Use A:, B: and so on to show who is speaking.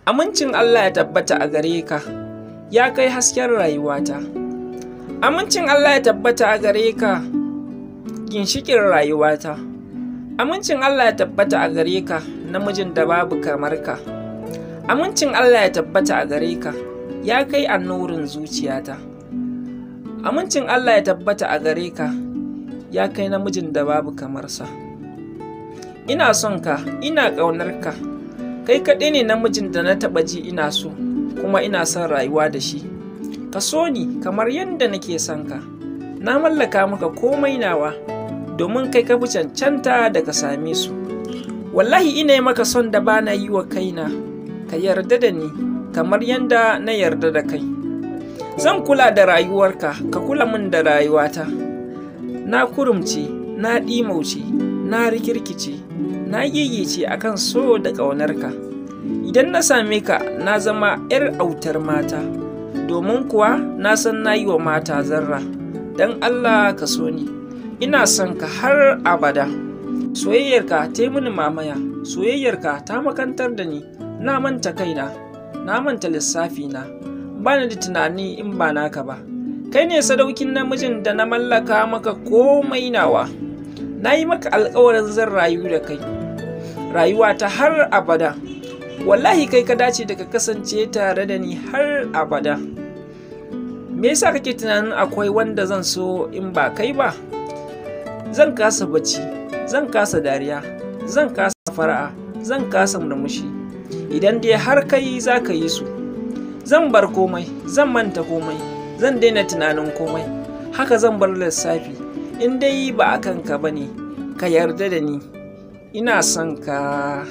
A: Amincin Allah ya tabbata a gare ka, ya kai hasken rayuwata. Amincin Allah ya tabbata a gare ka, ginshiƙin rayuwata. Amincin Allah ya tabbata a gare ka, namijin da babu kamar ka. Amincin Allah ya tabbata a gare ka, ya kai annurin zuciyata. Amincin Allah ya tabbata a gare ka, ya kai namijin da babu kamarsa. Ina son ka, ina ƙaunar ka, kai kaɗai ne namijin da na taɓa ji ina so, kuma ina son rayuwa da shi. Ka so ni kamar yadda nake son ka. Na mallaka maka komai nawa, domin kai ka fi cancanta da ka same su. Wallahi ina yi maka son da ba na yi wa kaina, ka yarda da ni kamar yadda na yarda da kai. Zan kula da rayuwarka, ka kula min da rayuwata. Na kurumce, na ɗimauce, na rikirkice, na gigice akan so da ƙaunarka. Idan na same ka, na zama 'yar autar mata, domin kuwa na san na yi wa mata zarra. Don Allah ka so ni, ina son ka har abada. Soyayyarka ta yi mini mamaya, soyayyarka ta makantar da ni. Na manta kaina, na manta lissafina, ba ni da tunani in ba naka ba. Kai ne sadaukin namijin da na mallaka maka komai nawa. Na yi maka alkawarin zan rayu da kai, rayuwa ta har abada. Wallahi kai ka dace da ka kasance tare da ni har abada. Me yasa kake tunanin akwai wanda zan so in ba kai ba? Zan kasa bacci, zan kasa dariya, zan kasa fara'a, zan kasa murmushi. Idan dai har kai za ka yi su, zan bar komai, zan manta komai, zan daina tunanin komai. Haka zan bar lissafi, in dai ba a kanka ba ne. Ka yarda da ni, ina son ka.